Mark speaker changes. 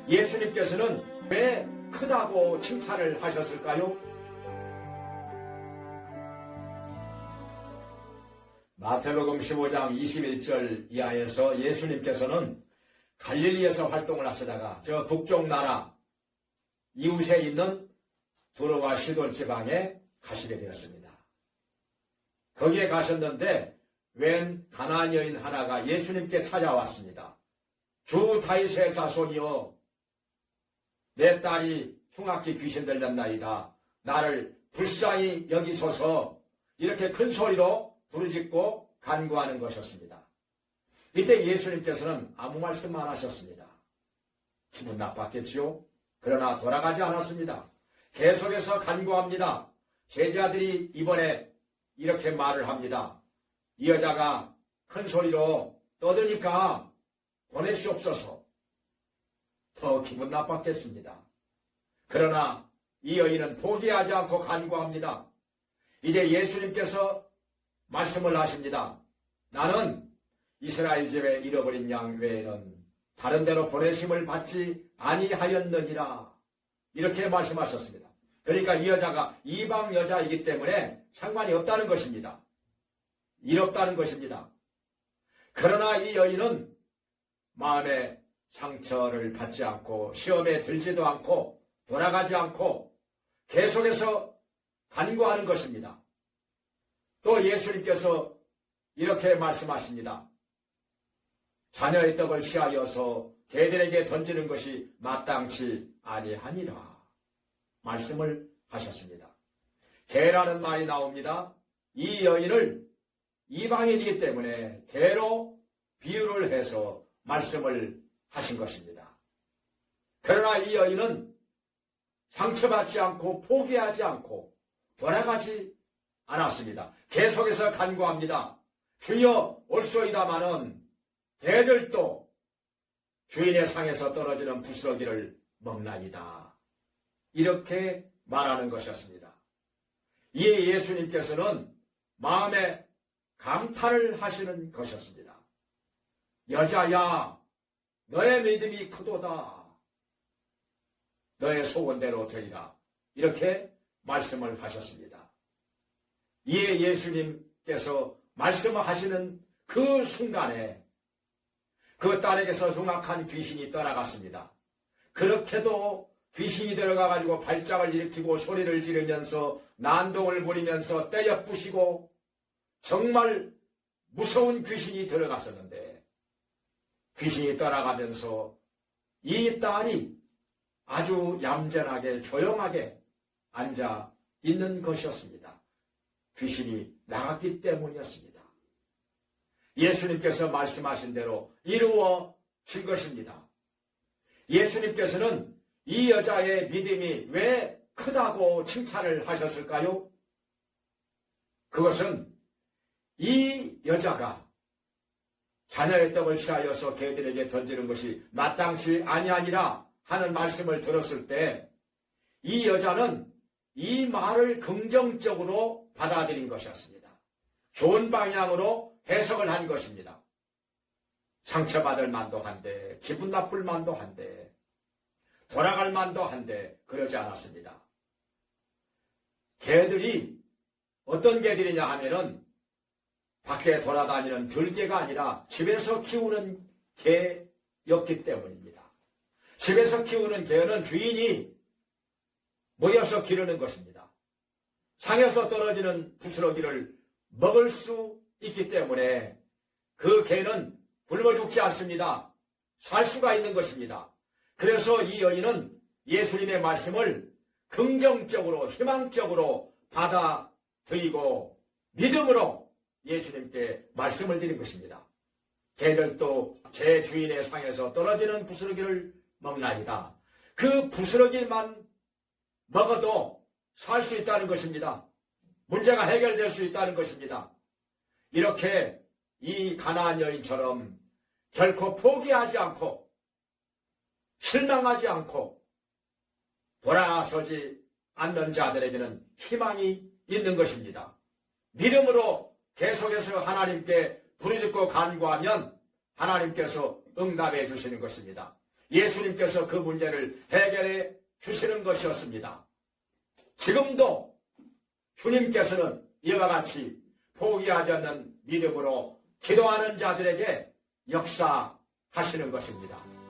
Speaker 1: 예수님께서는 왜 크다고 칭찬을 하셨을까요? 마태복음 15장 21절 이하에서 예수님께서는 갈릴리에서 활동을 하시다가 저 북쪽 나라 이웃에 있는 두로와 시돈 지방에 가시게 되었습니다. 거기에 가셨는데 웬 가나안 여인 하나가 예수님께 찾아왔습니다. 주 다윗의 자손이여, 내 딸이 흉악히 귀신 들렸나이다. 나를 불쌍히 여기소서. 이렇게 큰 소리로 부르짖고 간구하는 것이었습니다. 이때 예수님께서는 아무 말씀 안 하셨습니다. 기분 나빴겠지요? 그러나 돌아가지 않았습니다. 계속해서 간구합니다. 제자들이 이번에 이렇게 말을 합니다. 이 여자가 큰 소리로 떠드니까 보내시옵소서. 더 기분 나빴겠습니다. 그러나 이 여인은 포기하지 않고 간구합니다. 이제 예수님께서 말씀을 하십니다. 나는 이스라엘 집에 잃어버린 양 외에는 다른 데로 보내심을 받지 아니하였느니라. 이렇게 말씀하셨습니다. 그러니까 이 여자가 이방 여자이기 때문에 상관이 없다는 것입니다. 일 없다는 것입니다. 그러나 이 여인은 마음에 상처를 받지 않고 시험에 들지도 않고 돌아가지 않고 계속해서 간구하는 것입니다. 또 예수님께서 이렇게 말씀하십니다. 자녀의 떡을 취하여서 개들에게 던지는 것이 마땅치 아니하니라. 말씀을 하셨습니다. 개라는 말이 나옵니다. 이 여인을 이방인이기 때문에 개로 비유를 해서 말씀을 하신 것입니다. 그러나 이 여인은 상처받지 않고 포기하지 않고 돌아가지 않았습니다. 계속해서 간구합니다. 주여 올소이다마는 개들도 주인의 상에서 떨어지는 부스러기를 먹나이다. 이렇게 말하는 것이었습니다. 이에 예수님께서는 마음에 감탄을 하시는 것이었습니다. 여자야, 너의 믿음이 크도다. 너의 소원대로 되리라. 이렇게 말씀을 하셨습니다. 이에 예수님께서 말씀하시는 그 순간에 그 딸에게서 흉악한 귀신이 떠나갔습니다. 그렇게도 귀신이 들어가가지고 발작을 일으키고 소리를 지르면서 난동을 부리면서 때려 부시고 정말 무서운 귀신이 들어갔었는데 귀신이 떠나가면서 이 딸이 아주 얌전하게 조용하게 앉아 있는 것이었습니다. 귀신이 나갔기 때문이었습니다. 예수님께서 말씀하신 대로 이루어진 것입니다. 예수님께서는 이 여자의 믿음이 왜 크다고 칭찬을 하셨을까요? 그것은 이 여자가 자녀의 떡을 취하여서 개들에게 던지는 것이 마땅치 아니하니라 하는 말씀을 들었을 때 이 여자는 이 말을 긍정적으로 받아들인 것이었습니다. 좋은 방향으로 해석을 한 것입니다. 상처받을 만도 한데 기분 나쁠 만도 한데 돌아갈 만도 한데 그러지 않았습니다. 개들이 어떤 개들이냐 하면은 밖에 돌아다니는 들개가 아니라 집에서 키우는 개였기 때문입니다. 집에서 키우는 개는 주인이 모여서 기르는 것입니다. 상에서 떨어지는 부스러기를 먹을 수 있기 때문에 그 개는 굶어 죽지 않습니다. 살 수가 있는 것입니다. 그래서 이 여인은 예수님의 말씀을 긍정적으로 희망적으로 받아들이고 믿음으로 예수님께 말씀을 드린 것입니다. 개들도 제 주인의 상에서 떨어지는 부스러기를 먹나이다. 그 부스러기만 먹어도 살 수 있다는 것입니다. 문제가 해결될 수 있다는 것입니다. 이렇게 이 가나안 여인처럼 결코 포기하지 않고 실망하지 않고 돌아서지 않는 자들에게는 희망이 있는 것입니다. 믿음으로 계속해서 하나님께 부르짖고 간구하면 하나님께서 응답해 주시는 것입니다. 예수님께서 그 문제를 해결해 주시는 것이었습니다. 지금도 주님께서는 이와 같이 포기하지 않는 믿음으로 기도하는 자들에게 역사하시는 것입니다.